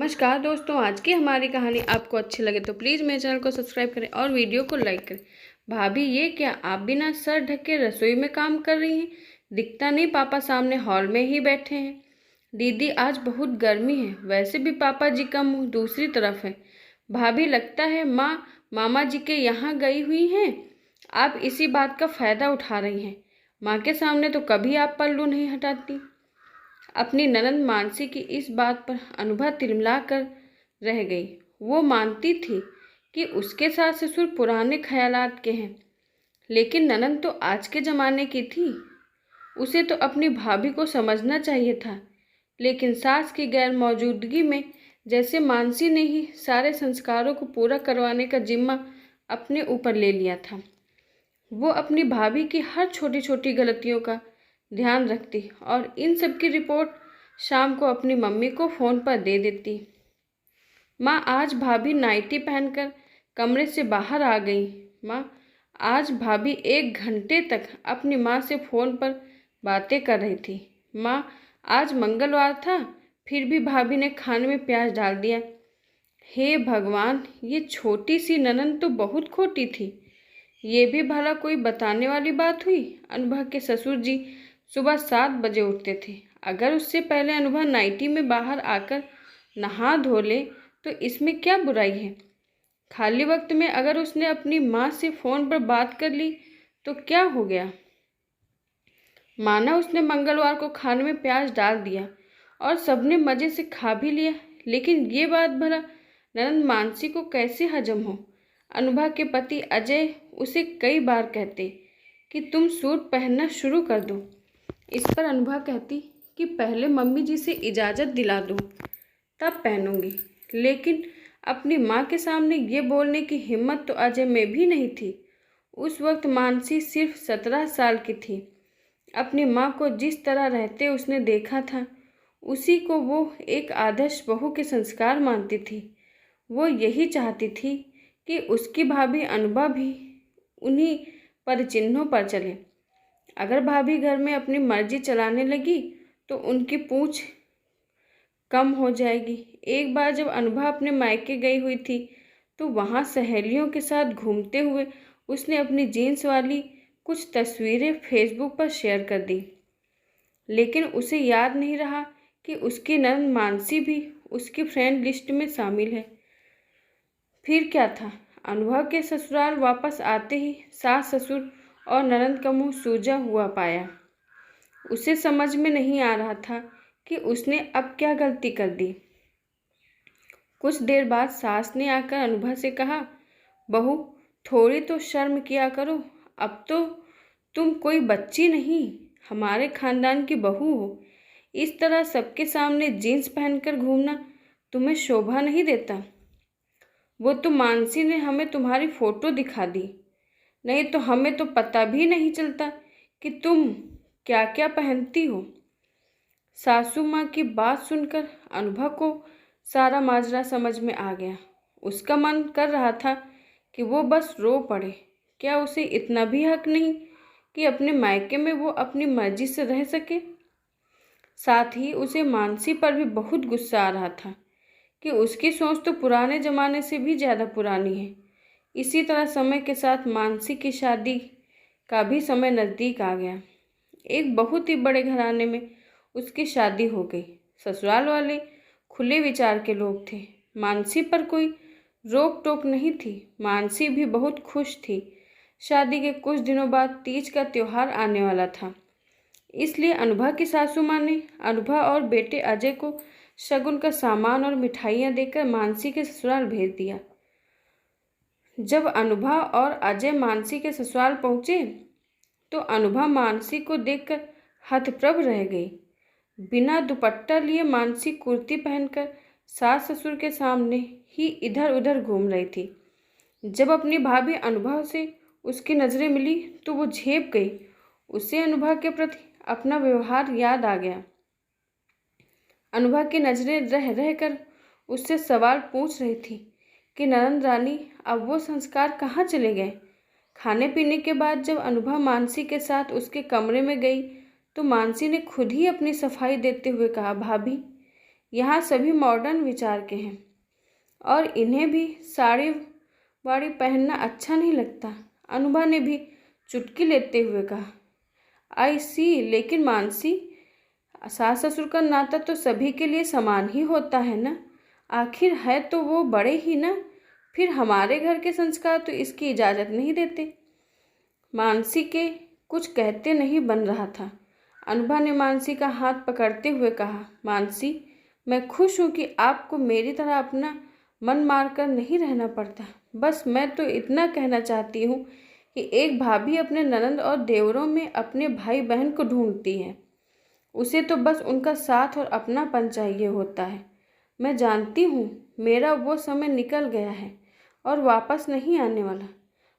नमस्कार दोस्तों, आज की हमारी कहानी आपको अच्छी लगे तो प्लीज़ मेरे चैनल को सब्सक्राइब करें और वीडियो को लाइक करें। भाभी, ये क्या आप बिना सर ढक के रसोई में काम कर रही हैं? दिखता नहीं, पापा सामने हॉल में ही बैठे हैं। दीदी, आज बहुत गर्मी है। वैसे भी पापा जी का मुंह दूसरी तरफ है। भाभी, लगता है माँ मामा जी के यहाँ गई हुई हैं। आप इसी बात का फ़ायदा उठा रही हैं। माँ के सामने तो कभी आप पल्लू नहीं हटाती। अपनी ननंद मानसी की इस बात पर अनुभा तिलमिला कर रह गई। वो मानती थी कि उसके सास ससुर पुराने ख्यालात के हैं, लेकिन ननंद तो आज के ज़माने की थी। उसे तो अपनी भाभी को समझना चाहिए था, लेकिन सास की गैर मौजूदगी में जैसे मानसी ने ही सारे संस्कारों को पूरा करवाने का जिम्मा अपने ऊपर ले लिया था। वो अपनी भाभी की हर छोटी छोटी गलतियों का ध्यान रखती और इन सब की रिपोर्ट शाम को अपनी मम्मी को फ़ोन पर दे देती। माँ, आज भाभी नाइटी पहनकर कमरे से बाहर आ गई। माँ, आज भाभी 1 घंटे तक अपनी माँ से फ़ोन पर बातें कर रही थी। माँ, आज मंगलवार था, फिर भी भाभी ने खाने में प्याज डाल दिया। हे भगवान, ये छोटी सी ननंद तो बहुत खोटी थी। ये भी भला कोई बताने वाली बात हुई? अनुभा के ससुर जी सुबह 7 बजे उठते थे। अगर उससे पहले अनुभा नाइटी में बाहर आकर नहा धो ले तो इसमें क्या बुराई है? खाली वक्त में अगर उसने अपनी माँ से फ़ोन पर बात कर ली तो क्या हो गया? माना उसने मंगलवार को खाने में प्याज डाल दिया और सबने मज़े से खा भी लिया, लेकिन ये बात भला ननंद मानसी को कैसे हजम हो? अनुभा के पति अजय उसे कई बार कहते कि तुम सूट पहनना शुरू कर दो। इस पर अनुभा कहती कि पहले मम्मी जी से इजाज़त दिला दो, तब पहनूंगी। लेकिन अपनी माँ के सामने ये बोलने की हिम्मत तो अजय में भी नहीं थी। उस वक्त मानसी सिर्फ 17 साल की थी। अपनी माँ को जिस तरह रहते उसने देखा था, उसी को वो एक आदर्श बहू के संस्कार मानती थी। वो यही चाहती थी कि उसकी भाभी अनुभा भी उन्हीं परिचिह्नों पर चले। अगर भाभी घर में अपनी मर्जी चलाने लगी तो उनकी पूंछ कम हो जाएगी। एक बार जब अनुभा अपने मायके गई हुई थी तो वहाँ सहेलियों के साथ घूमते हुए उसने अपनी जीन्स वाली कुछ तस्वीरें फेसबुक पर शेयर कर दी, लेकिन उसे याद नहीं रहा कि उसकी ननद मानसी भी उसकी फ्रेंड लिस्ट में शामिल है। फिर क्या था? अनुभा के ससुराल वापस आते ही सास ससुर और ननंद का मुंह सूजा हुआ पाया। उसे समझ में नहीं आ रहा था कि उसने अब क्या गलती कर दी। कुछ देर बाद सास ने आकर अनुभा से कहा, बहू, थोड़ी तो शर्म किया करो। अब तो तुम कोई बच्ची नहीं, हमारे खानदान की बहू हो। इस तरह सबके सामने जीन्स पहनकर घूमना तुम्हें शोभा नहीं देता। वो तो मानसी ने हमें तुम्हारी फ़ोटो दिखा दी, नहीं तो हमें तो पता भी नहीं चलता कि तुम क्या क्या पहनती हो। सासू माँ की बात सुनकर अनुभा को सारा माजरा समझ में आ गया। उसका मन कर रहा था कि वो बस रो पड़े। क्या उसे इतना भी हक नहीं कि अपने मायके में वो अपनी मर्जी से रह सके? साथ ही उसे मानसी पर भी बहुत गुस्सा आ रहा था कि उसकी सोच तो पुराने ज़माने से भी ज़्यादा पुरानी है। इसी तरह समय के साथ मानसी की शादी का भी समय नज़दीक आ गया। एक बहुत ही बड़े घराने में उसकी शादी हो गई। ससुराल वाले खुले विचार के लोग थे। मानसी पर कोई रोक टोक नहीं थी। मानसी भी बहुत खुश थी। शादी के कुछ दिनों बाद तीज का त्यौहार आने वाला था, इसलिए अनुभा की सासू माँ ने अनुभा और बेटे अजय को शगुन का सामान और मिठाइयाँ देकर मानसी के ससुराल भेज दिया। जब अनुभा और अजय मानसी के ससुराल पहुँचे तो अनुभा मानसी को देखकर हतप्रभ रह गई। बिना दुपट्टा लिए मानसी कुर्ती पहनकर सास ससुर के सामने ही इधर उधर घूम रही थी। जब अपनी भाभी अनुभा से उसकी नज़रें मिली तो वो झेप गई। उसे अनुभा के प्रति अपना व्यवहार याद आ गया। अनुभा की नज़रें रह रह कर उससे सवाल पूछ रही थी कि ननंद रानी, अब वो संस्कार कहाँ चले गए? खाने पीने के बाद जब अनुभा मानसी के साथ उसके कमरे में गई तो मानसी ने खुद ही अपनी सफाई देते हुए कहा, भाभी, यहाँ सभी मॉडर्न विचार के हैं और इन्हें भी साड़ी वाड़ी पहनना अच्छा नहीं लगता। अनुभा ने भी चुटकी लेते हुए कहा। आई सी, लेकिन मानसी, सास ससुर का नाता तो सभी के लिए समान ही होता है ना। आखिर है तो वो बड़े ही ना। फिर हमारे घर के संस्कार तो इसकी इजाज़त नहीं देते। मानसी के कुछ कहते नहीं बन रहा था। अनुभा ने मानसी का हाथ पकड़ते हुए कहा, मानसी, मैं खुश हूँ कि आपको मेरी तरह अपना मन मारकर नहीं रहना पड़ता। बस मैं तो इतना कहना चाहती हूँ कि एक भाभी अपने ननद और देवरों में अपने भाई बहन को ढूंढती है। उसे तो बस उनका साथ और अपनापन चाहिए होता है। मैं जानती हूँ मेरा वो समय निकल गया है और वापस नहीं आने वाला।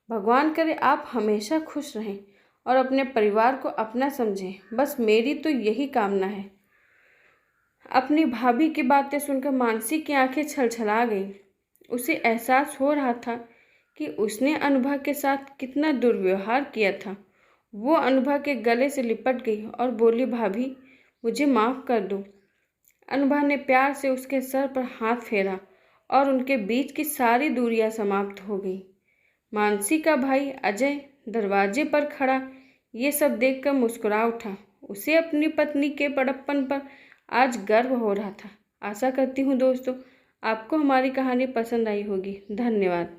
भगवान करे आप हमेशा खुश रहें और अपने परिवार को अपना समझें। बस मेरी तो यही कामना है। अपनी भाभी की बातें सुनकर मानसी की आंखें छलछला गईं। उसे एहसास हो रहा था कि उसने अनुभा के साथ कितना दुर्व्यवहार किया था। वो अनुभा के गले से लिपट गई और बोली, भाभी, मुझे माफ़ कर दो। अनुभा ने प्यार से उसके सर पर हाथ फेरा और उनके बीच की सारी दूरियां समाप्त हो गई। मानसी का भाई अजय दरवाजे पर खड़ा ये सब देखकर मुस्कुरा उठा। उसे अपनी पत्नी के बड़प्पन पर आज गर्व हो रहा था। आशा करती हूँ दोस्तों आपको हमारी कहानी पसंद आई होगी। धन्यवाद।